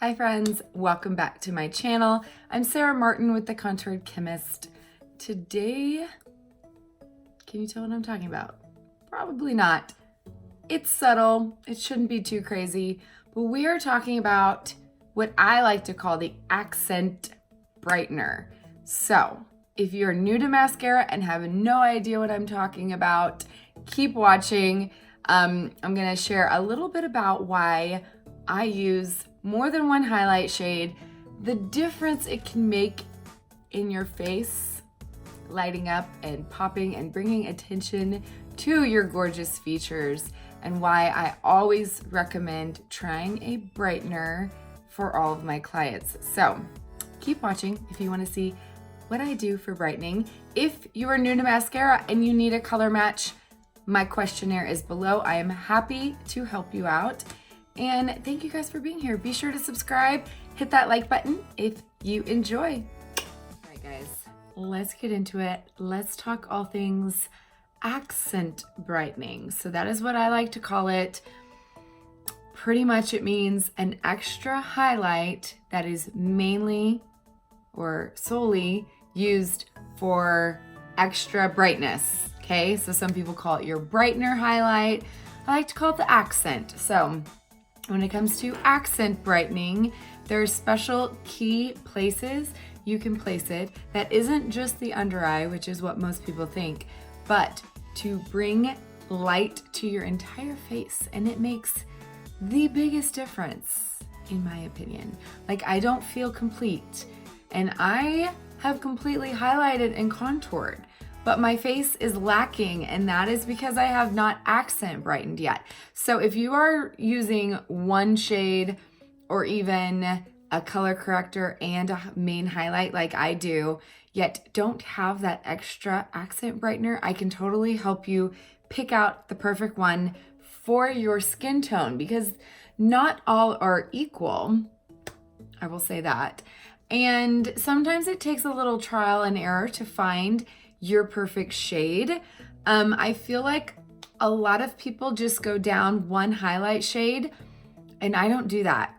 Hi friends, welcome back to my channel. I'm Sarah Martin with The Contoured Chemist. Today, can you tell what I'm talking about? Probably not. It's subtle, it shouldn't be too crazy, but we are talking about what I like to call the Accent Brightener. So, if you're new to mascara and have no idea what I'm talking about, keep watching. I'm gonna share a little bit about why I use more than one highlight shade, the difference it can make in your face, lighting up and popping and bringing attention to your gorgeous features, and why I always recommend trying a brightener for all of my clients. So keep watching if you want to see what I do for brightening. If you are new to mascara and you need a color match, my questionnaire is below. I am happy to help you out. And thank you guys for being here. Be sure to subscribe, hit that like button if you enjoy. All right, guys, let's get into it. Let's talk all things accent brightening. So that is what I like to call it. Pretty much it means an extra highlight that is mainly or solely used for extra brightness. Okay, so some people call it your brightener highlight. I like to call it the accent. So when it comes to accent brightening, there are special key places you can place it that isn't just the under eye, which is what most people think, but to bring light to your entire face. And it makes the biggest difference, in my opinion. Like, I don't feel complete, and I have completely highlighted and contoured, but my face is lacking, and that is because I have not accent brightened yet. So if you are using one shade or even a color corrector and a main highlight like I do, yet don't have that extra accent brightener, I can totally help you pick out the perfect one for your skin tone, because not all are equal, I will say that. And sometimes it takes a little trial and error to find your perfect shade. I feel like a lot of people just go down one highlight shade, and I don't do that.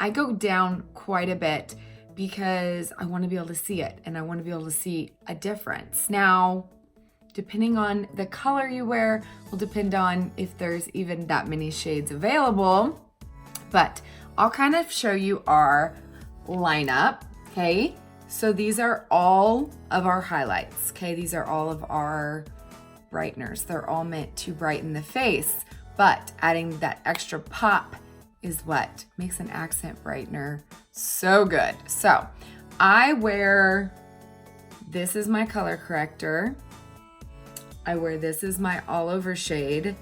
I go down quite a bit because I want to be able to see it, and I want to be able to see a difference. Now, depending on the color you wear will depend on if there's even that many shades available, but I'll kind of show you our lineup, okay? So these are all of our highlights, okay? These are all of our brighteners. They're all meant to brighten the face, but adding that extra pop is what makes an accent brightener so good. So I wear, this is my color corrector. I wear this as my all over shade,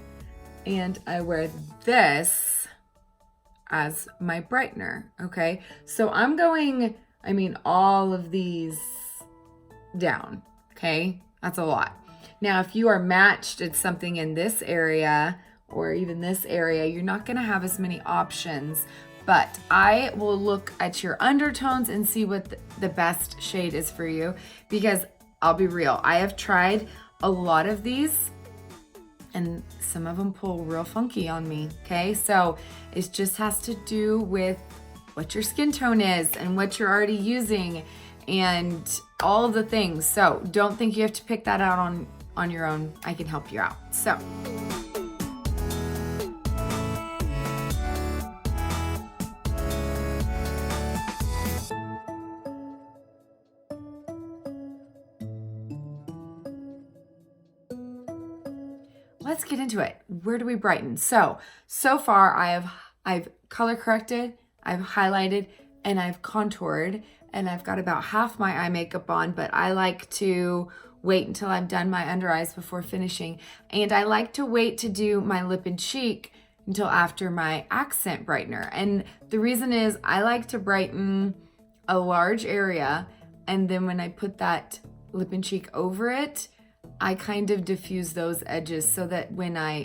and I wear this as my brightener, okay? So I'm going, all of these down, okay? That's a lot. Now, if you are matched at something in this area or even this area, you're not gonna have as many options, but I will look at your undertones and see what the best shade is for you, because I'll be real, I have tried a lot of these and some of them pull real funky on me, okay? So it just has to do with what your skin tone is and what you're already using and all of the things. So don't think you have to pick that out on your own. I can help you out. So let's get into it. Where do we brighten? So far I've color corrected, I've highlighted, and I've contoured, and I've got about half my eye makeup on, but I like to wait until I've done my under eyes before finishing. And I like to wait to do my lip and cheek until after my accent brightener. And the reason is I like to brighten a large area, and then when I put that lip and cheek over it, I kind of diffuse those edges so that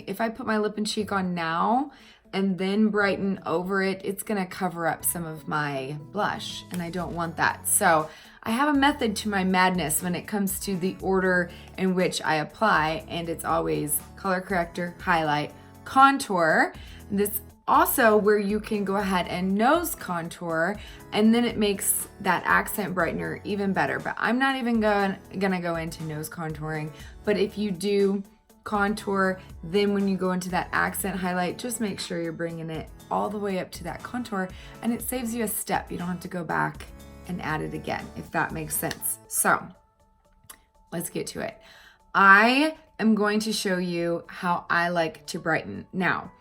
if I put my lip and cheek on now and then brighten over it, it's gonna cover up some of my blush, and I don't want that. So I have a method to my madness when it comes to the order in which I apply, and it's always color corrector, highlight, contour. This also where you can go ahead and nose contour, and then it makes that accent brightener even better. But I'm not even gonna go into nose contouring. But if you do contour, then when you go into that accent highlight, just make sure you're bringing it all the way up to that contour, and it saves you a step. You don't have to go back and add it again, if that makes sense. So let's get to it. I am going to show you how I like to brighten. Now,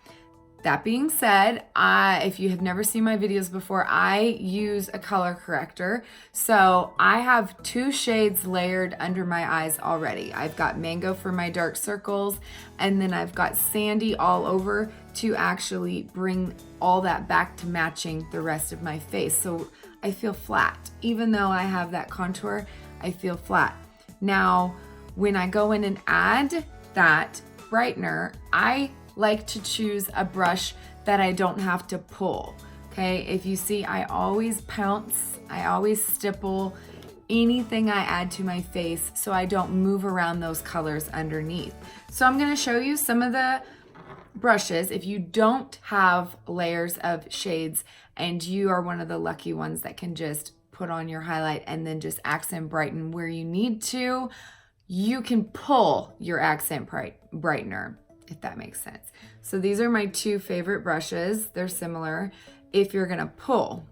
that being said, if you have never seen my videos before, I use a color corrector. So I have 2 shades layered under my eyes already. I've got Mango for my dark circles, and then I've got Sandy all over to actually bring all that back to matching the rest of my face. So I feel flat. Even though I have that contour, I feel flat. Now, when I go in and add that brightener, I like to choose a brush that I don't have to pull, okay? If you see, I always pounce, I always stipple anything I add to my face so I don't move around those colors underneath. So I'm gonna show you some of the brushes. If you don't have layers of shades and you are one of the lucky ones that can just put on your highlight and then just accent brighten where you need to, you can pull your accent brightener, if that makes sense. So these are my 2 favorite brushes. They're similar. If you're gonna pull,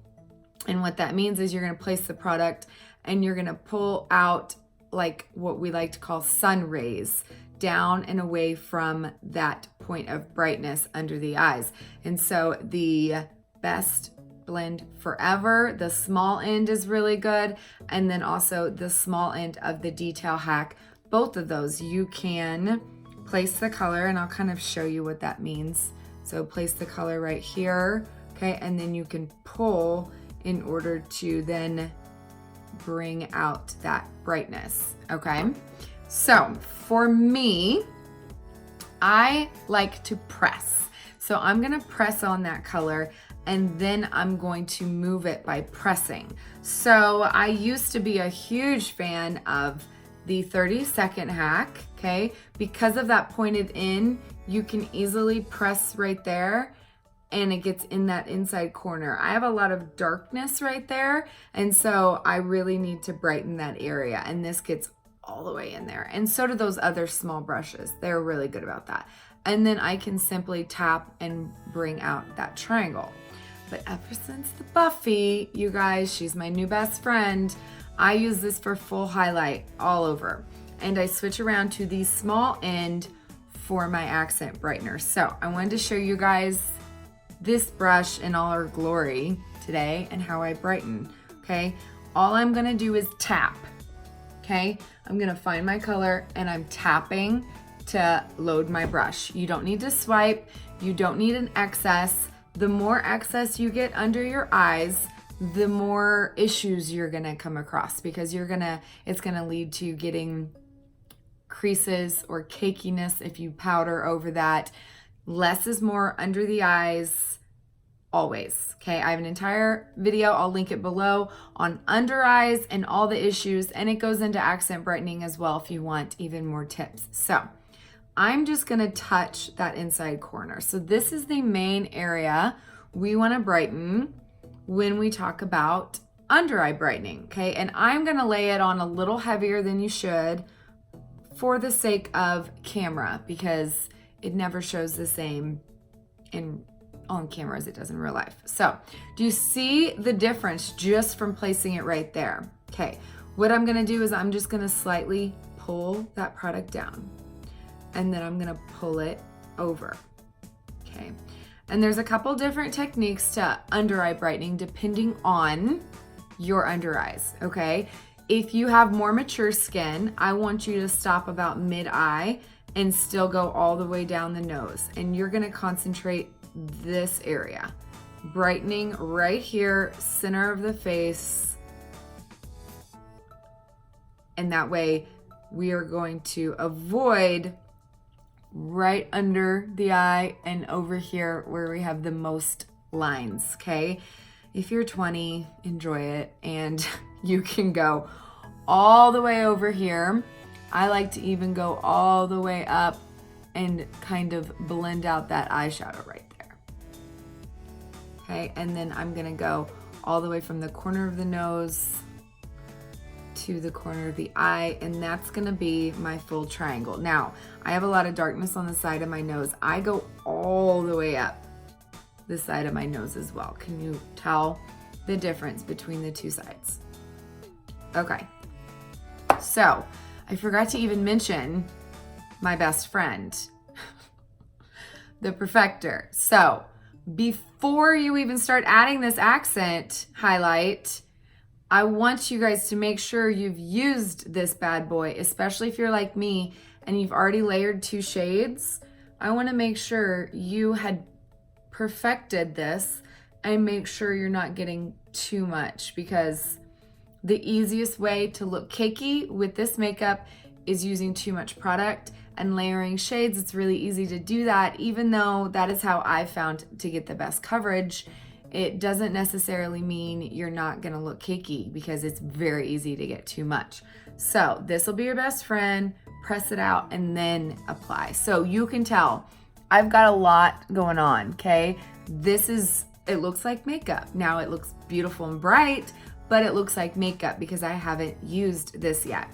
and what that means is you're gonna place the product and you're gonna pull out like what we like to call sun rays down and away from that point of brightness under the eyes. And so the best blend forever, the small end is really good, and then also the small end of the detail hack. Both of those you can place the color, and I'll kind of show you what that means. So place the color right here, okay, and then you can pull in order to then bring out that brightness, okay? So for me, I like to press. So I'm gonna press on that color, and then I'm going to move it by pressing. So I used to be a huge fan of the 30-second hack, okay? Because of that pointed in, you can easily press right there and it gets in that inside corner. I have a lot of darkness right there, and so I really need to brighten that area, and this gets all the way in there. And so do those other small brushes. They're really good about that. And then I can simply tap and bring out that triangle. But ever since the Buffy, you guys, she's my new best friend, I use this for full highlight all over. And I switch around to the small end for my accent brightener. So I wanted to show you guys this brush in all her glory today and how I brighten, okay? All I'm gonna do is tap, okay? I'm gonna find my color and I'm tapping to load my brush. You don't need to swipe, you don't need an excess. The more excess you get under your eyes, the more issues you're gonna come across, because it's gonna lead to getting creases or cakiness if you powder over that. Less is more under the eyes, always, okay? I have an entire video, I'll link it below, on under eyes and all the issues, and it goes into accent brightening as well if you want even more tips. So I'm just gonna touch that inside corner. So this is the main area we wanna brighten when we talk about under eye brightening, okay? And I'm gonna lay it on a little heavier than you should for the sake of camera, because it never shows the same on camera as it does in real life. So do you see the difference just from placing it right there? Okay, what I'm gonna do is I'm just gonna slightly pull that product down, and then I'm gonna pull it over, okay? And there's a couple different techniques to under eye brightening depending on your under eyes, okay? If you have more mature skin, I want you to stop about mid-eye and still go all the way down the nose. And you're gonna concentrate this area, brightening right here, center of the face. And that way we are going to avoid right under the eye and over here where we have the most lines, okay? If you're 20, enjoy it, and you can go all the way over here. I like to even go all the way up and kind of blend out that eyeshadow right there. okay? And then I'm gonna go all the way from the corner of the nose to the corner of the eye, and that's gonna be my full triangle. Now, I have a lot of darkness on the side of my nose. I go all the way up the side of my nose as well. Can you tell the difference between the two sides? Okay, so I forgot to even mention my best friend, the perfector. So before you even start adding this accent highlight, I want you guys to make sure you've used this bad boy, especially if you're like me and you've already layered 2 shades. I want to make sure you had perfected this and make sure you're not getting too much, because the easiest way to look cakey with this makeup is using too much product and layering shades. It's really easy to do that, even though that is how I found to get the best coverage. It doesn't necessarily mean you're not gonna look cakey, because it's very easy to get too much. So this will be your best friend, press it out and then apply. So you can tell I've got a lot going on, okay? It looks like makeup. Now it looks beautiful and bright, but it looks like makeup because I haven't used this yet.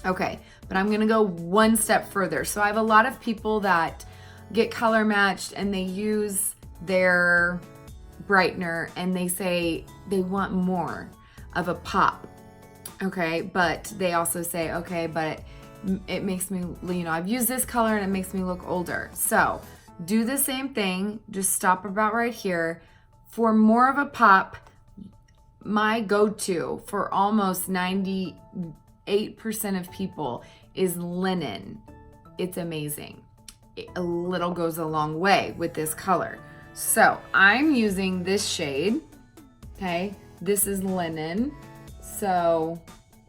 Okay, but I'm gonna go one step further. So I have a lot of people that get color matched and they use their brightener and they say they want more of a pop, okay? But they also say, okay, but it makes me, I've used this color and it makes me look older. So do the same thing, just stop about right here. For more of a pop, my go-to for almost 98% of people is linen. It's amazing. A little goes a long way with this color. So I'm using this shade, okay? This is linen. So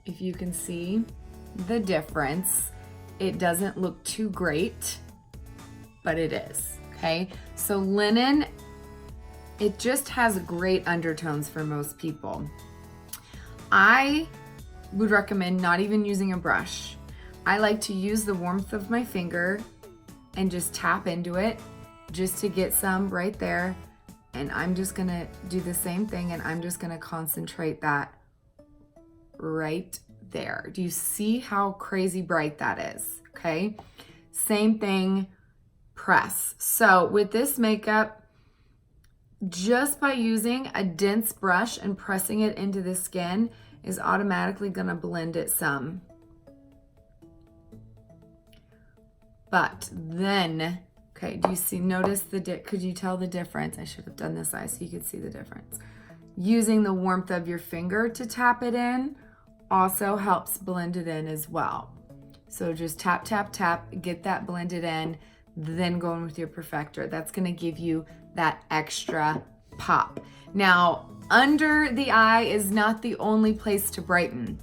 if you can see the difference, it doesn't look too great, but it is, okay? So linen, it just has great undertones for most people. I would recommend not even using a brush. I like to use the warmth of my finger and just tap into it just to get some right there. And I'm just gonna do the same thing, and I'm just gonna concentrate that right there. Do you see how crazy bright that is? Okay, same thing, press. So with this makeup, just by using a dense brush and pressing it into the skin is automatically gonna blend it some. But then, okay, do you see, notice could you tell the difference? I should have done this eye so you could see the difference. Using the warmth of your finger to tap it in also helps blend it in as well. So just tap, tap, tap, get that blended in, then go in with your perfector. That's gonna give you that extra pop. Now, under the eye is not the only place to brighten.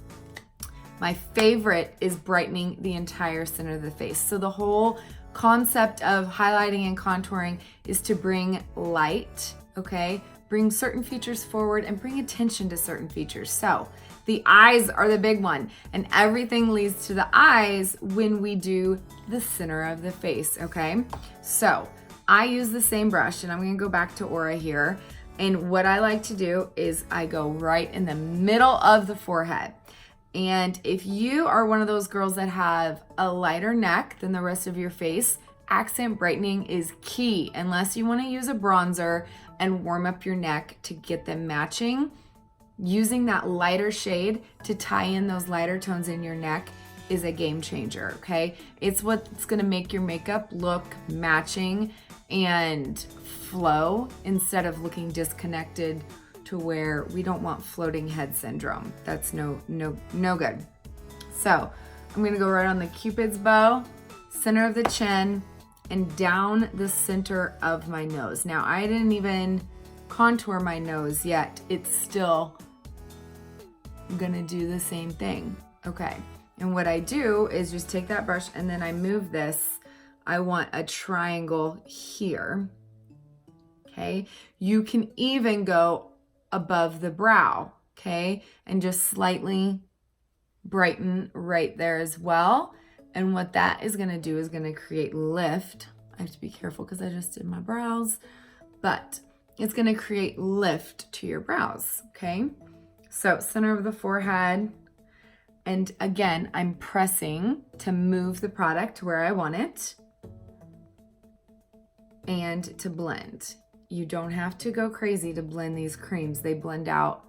My favorite is brightening the entire center of the face. So the whole concept of highlighting and contouring is to bring light, okay? Bring certain features forward and bring attention to certain features. So the eyes are the big one, and everything leads to the eyes when we do the center of the face, okay? So I use the same brush, and I'm gonna go back to Aura here. And what I like to do is I go right in the middle of the forehead. And if you are one of those girls that have a lighter neck than the rest of your face, accent brightening is key, unless you want to use a bronzer and warm up your neck to get them matching. Using that lighter shade to tie in those lighter tones in your neck is a game changer, okay? It's what's gonna make your makeup look matching and flow instead of looking disconnected, to where we don't want floating head syndrome. That's no good. So I'm gonna go right on the Cupid's bow, center of the chin, and down the center of my nose. Now I didn't even contour my nose yet. It's still gonna do the same thing, okay? And what I do is just take that brush and then I move this. I want a triangle here, okay? You can even go above the brow, okay? And just slightly brighten right there as well. And what that is gonna do is gonna create lift. I have to be careful because I just did my brows, but it's gonna create lift to your brows, okay? So center of the forehead, and again, I'm pressing to move the product where I want it and to blend. You don't have to go crazy to blend these creams. They blend out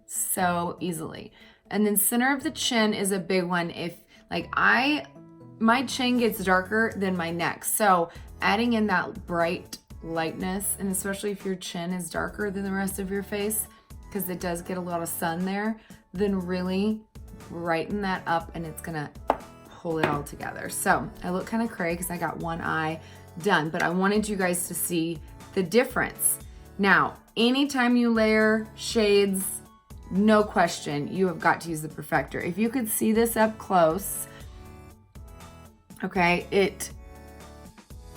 so easily. And then center of the chin is a big one. If like my chin gets darker than my neck. So adding in that bright lightness, and especially if your chin is darker than the rest of your face, because it does get a lot of sun there, then really brighten that up and it's gonna pull it all together. So I look kind of cray because I got one eye done, but I wanted you guys to see the difference. Now, anytime you layer shades, no question, you have got to use the perfector. If you could see this up close, okay, it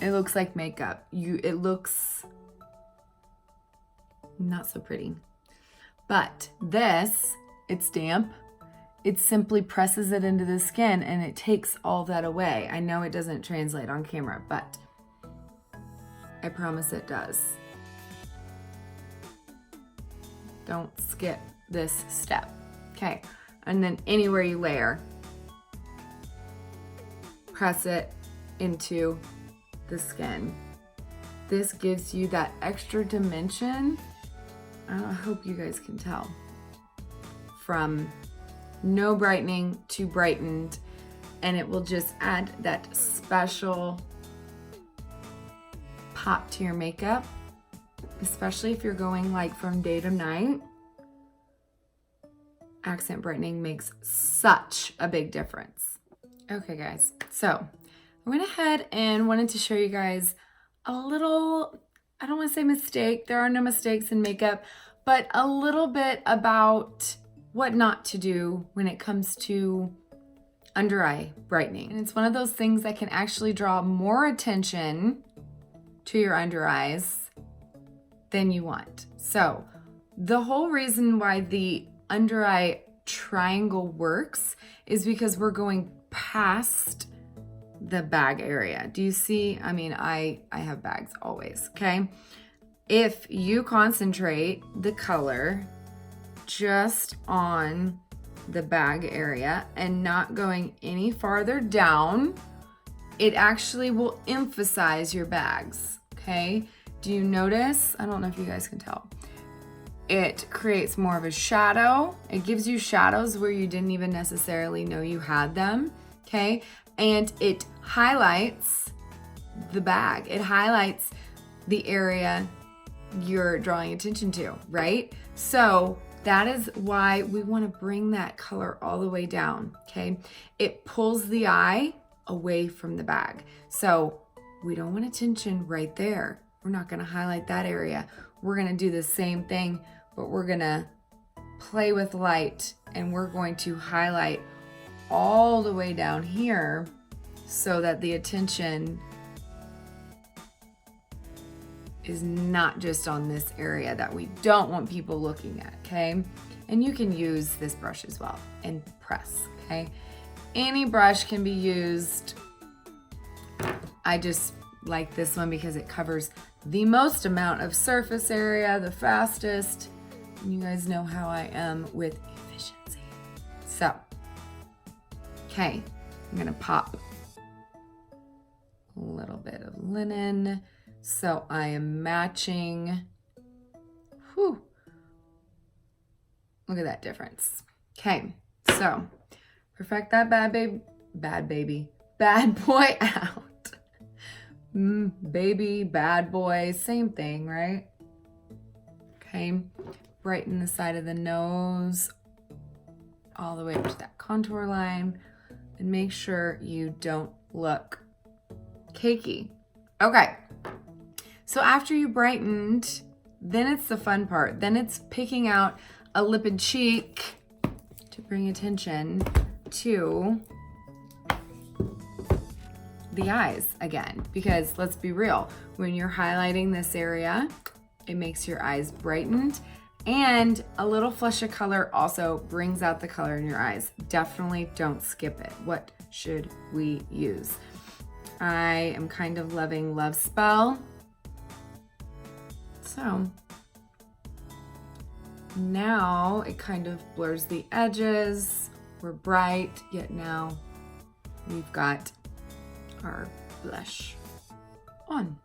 looks like makeup. It looks not so pretty. But this, it's damp. It simply presses it into the skin and it takes all that away. I know it doesn't translate on camera, but I promise it does. Don't skip this step. Okay, and then anywhere you layer, press it into the skin. This gives you that extra dimension. I hope you guys can tell. From no brightening to brightened, and it will just add that special pop to your makeup, especially if you're going like from day to night. Accent brightening makes such a big difference. Okay guys, so I went ahead and wanted to show you guys a little, I don't want to say mistake, there are no mistakes in makeup, but a little bit about what not to do when it comes to under eye brightening. And it's one of those things that can actually draw more attention to your under eyes than you want. So the whole reason why the under eye triangle works is because we're going past the bag area. Do you see? I mean, I have bags always, okay? If you concentrate the color just on the bag area and not going any farther down, it actually will emphasize your bags, okay? Do you notice? I don't know if you guys can tell. It creates more of a shadow. It gives you shadows where you didn't even necessarily know you had them, okay? And it highlights the bag. It highlights the area you're drawing attention to, right? So that is why we want to bring that color all the way down, okay? It pulls the eye away from the bag. So we don't want attention right there. We're not going to highlight that area. We're going to do the same thing, but we're going to play with light and we're going to highlight all the way down here so that the attention is not just on this area that we don't want people looking at, okay? And you can use this brush as well and press, okay? Any brush can be used. I just like this one because it covers the most amount of surface area, the fastest. And you guys know how I am with efficiency. So, okay, I'm gonna pop a little bit of linen. So I am matching, whew, look at that difference. Okay, so perfect that bad boy out. Baby, bad boy, same thing, right? Okay, brighten the side of the nose all the way up to that contour line and make sure you don't look cakey. Okay. So after you brightened, then it's the fun part. Then it's picking out a lip and cheek to bring attention to the eyes again. Because let's be real, when you're highlighting this area, it makes your eyes brightened, and a little flush of color also brings out the color in your eyes. Definitely don't skip it. What should we use? I am kind of loving Love Spell. So Now it kind of blurs the edges. We're bright, yet now we've got our blush on.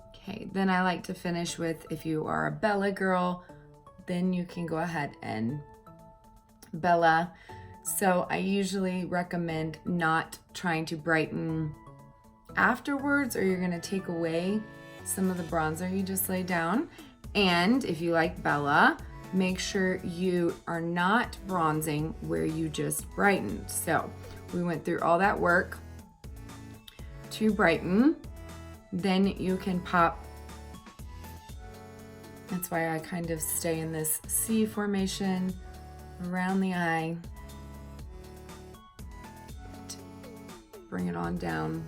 Okay, then I like to finish with, if you are a Bella girl, then you can go ahead and Bella. So I usually recommend not trying to brighten afterwards, or you're gonna take away some of the bronzer you just laid down. And if you like Bella, make sure you are not bronzing where you just brightened. So we went through all that work to brighten. Then you can pop. That's why I kind of stay in this C formation around the eye. Bring it on down.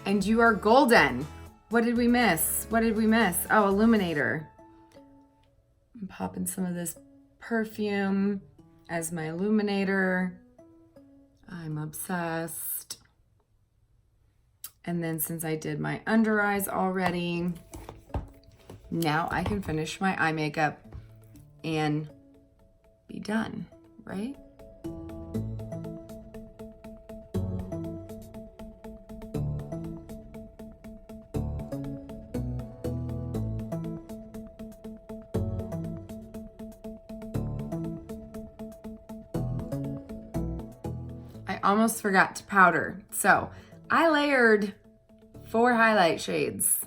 And you are golden. What did we miss? What did we miss? Oh, illuminator. I'm popping some of this perfume as my illuminator. I'm obsessed. And then since I did my under eyes already, now I can finish my eye makeup and be done, right? I almost forgot to powder. So I layered 4 highlight shades.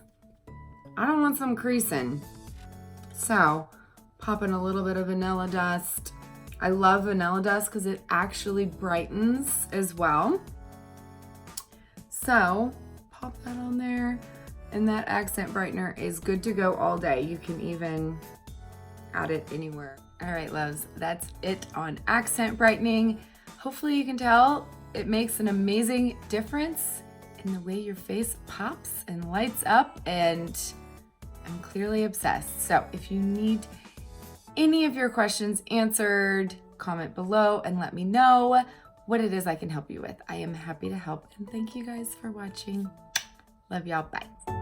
I don't want some creasing. So popping a little bit of vanilla dust. I love vanilla dust because it actually brightens as well. So pop that on there. And that accent brightener is good to go all day. You can even add it anywhere. All right, loves, that's it on accent brightening. Hopefully you can tell it makes an amazing difference in the way your face pops and lights up, and I'm clearly obsessed. So if you need any of your questions answered, comment below and let me know what it is I can help you with. I am happy to help, and thank you guys for watching. Love y'all, bye.